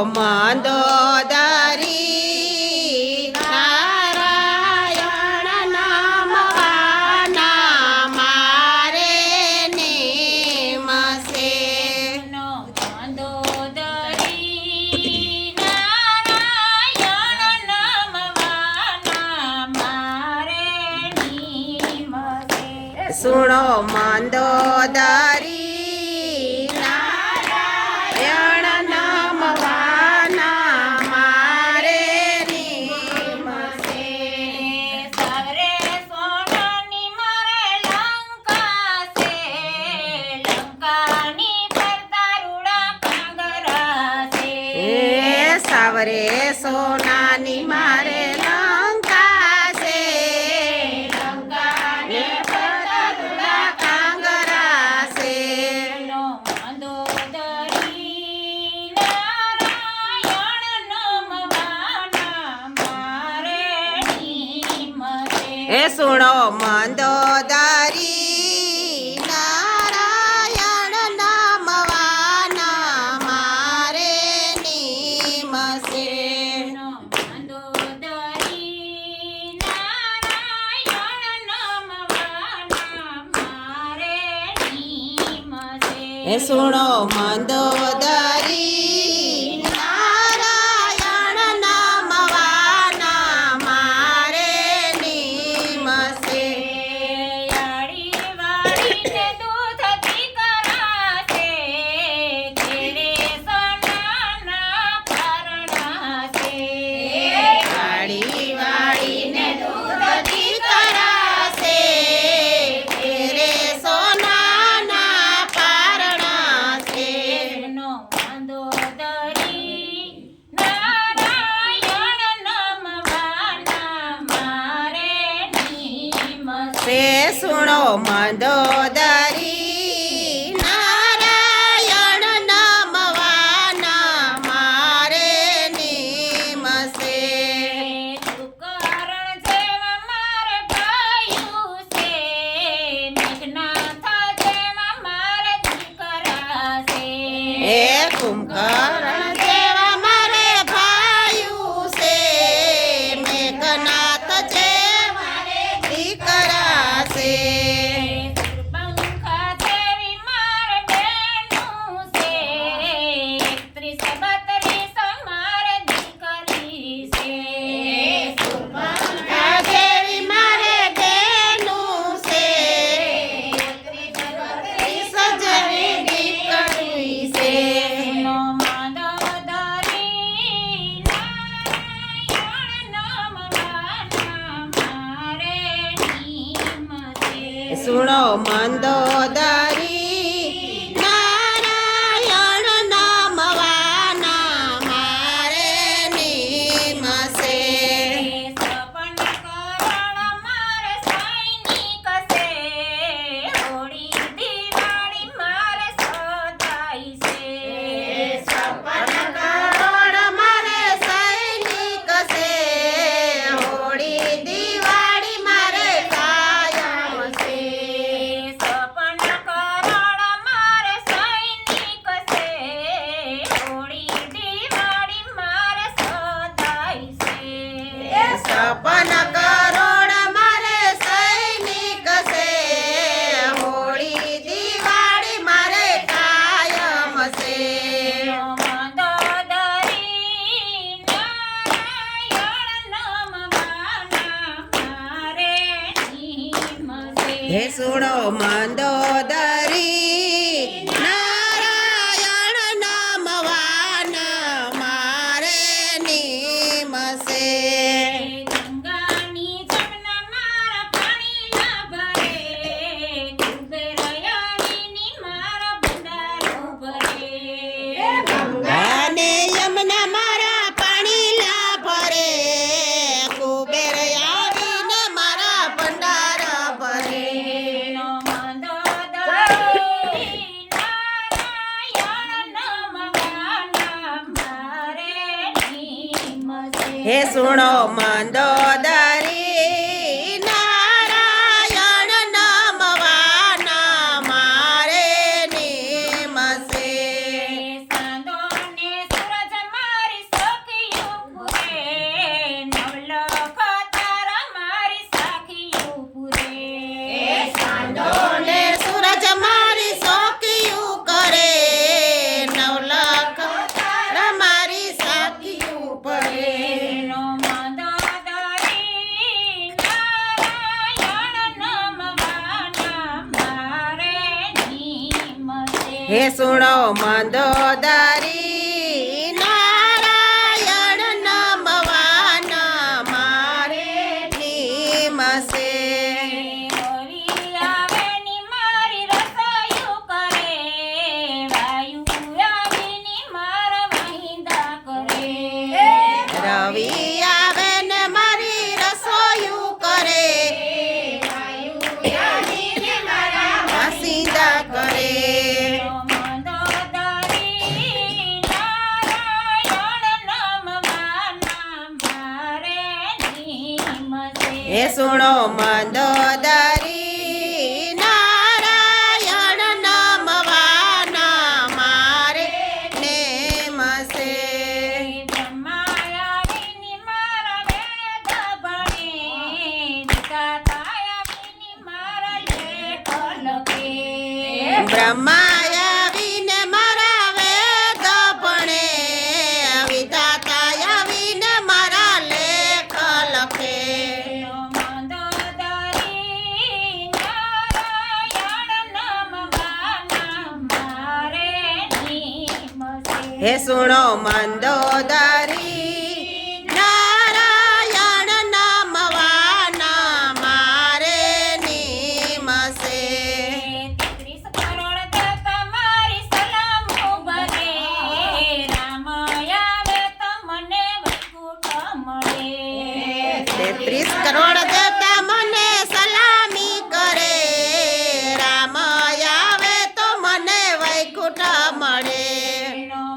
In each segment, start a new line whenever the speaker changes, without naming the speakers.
મંદોદરી નારાયણ નમવાના મારે નિમશે. સુણો મંદોદરી નારાયણ નમવાના મારે નિમશે.
સવરે સોનાની મારે લંકા છે, લંકાની ફરતા રૂડા કાંગરા છે.
સાવરે સોનાની મારે લંકા છે, લંકાને ફરતા રૂડા કાંગરા છે.
મંદોદરી નારાયણ નમવાના મારે નિમશે.
એ સુણો મંદોદરી નારાયણ નમવાના મારે નિમશે.
મંદોદરી નારાયણ નમવાના મારે નિમશે.
એ સુણો મંદોદરી નારાયણ નમવાના મારે નિમશે.
યાળી વાળીને દૂધથી કરાશે, ઘેરે સોનાના પરણા છે.
વાળી વાળીને દૂધથી કરાશે, ઘેરે સોનાના પારણા છે.
મંદોદરી નારાયણ નમવાના મારે નિમશે.
સુણો મંદોદરી નારાયણ નમવાના મારે નિમશે.
તુકરણ જેવા મારે ભાયું છે, મેઘનાથ જેવા મારે દીકરા છે.
એ કુંભકર્ણ જેવા મારે ભાયું છે, મેઘનાથ જે મારે દીકરા છે.
પંખા જેવી મારે બેનું છે, 31-32 મારે દીકરી છે.
આ જેવી મારે બેનું છે, 31-32 જેવી દીકરી છે.
મંદોદરી નારાયણ નમવાના મારે નિમશે.
સુણો મંદોદરી નારાયણ નમવાના મારે નિમશે.
સપન કરણ મારે સૈનિક છે, હોળી દિવાળી મારે સદાય છે.
સપન કરોડ મારે સૈનિક છે, હોળી દિવાળી મારે કાયમ છે.
સપન કરણ મારે સૈનિક છે, હોળી દિવાળી મારે સદાય છે.
સપન કરોડ મારે સૈનિક છે, હોળી દિવાળી મારે કાયમ છે.
મંદોદરી નારાયણ નમવાના મારે નિમશે.
હે સુણો મંદોદરી નારાયણ નમવાના મારે નિમશે.
ગંગાની જમના મારા પાણી ના ભરે, કુબેરયાળીની મારા ભંડારો ભરે.
અને યમુના મારા પાણી લા ભરે, કુબેર આવીને મારા ભંડાર ભરે.
મંદોદરી નારાયણ નમવાના મારે નિમશે.
હે સુણો મંદોદરી નારાયણ નમવાના મારે નિમશે.
સાંદોને સૂરજ મારા
હે સુણો મંદોદરી નારાયણ નમવાના મારે નિમશે.
રવિ આવે ની મારી રસોયું કરે, વાયુ આવીની મારા વાહિંદા કરે.
રવિ આવે ને મારી રસોયું કરે, વાસિંદા કરે.
મંદોદરી નારાયણ નમવાના મારે નિમશે.
હે સુણો મંદોદરી નારાયણ નમવાના મારે નેમશે.
બ્રહ્માયાની મારા વેદ ભણે, દીકાતાયાની મારા લેખ લખે.
બ્રહ્માયાવીને મારા વેદ ભણે, વિધાતાયાવીને મારા લેખ લખે.
મંદોદરી નારાયણ નમવાના મારે નિમશે.
હે સુણો મંદોદરી નારાયણ નમવાના મારે નિમશે.
33 કરોડ તમારી સલામો ભરે, રામ આવે તો મને વૈકુંઠ મળે.
33 કરોડ દેવતા મને સલામી કરે, રામ આવે તો મને વૈકુંઠ મળે.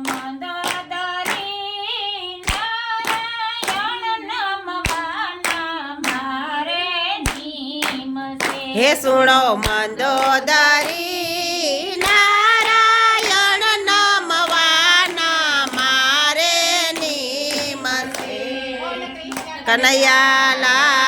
મંદોદરી નારાયણ નમવાના મારે નિમશે.
હે સુણો મંદોદરી નારાયણ નમવાના મારે નિમશે. કનૈયા લાલ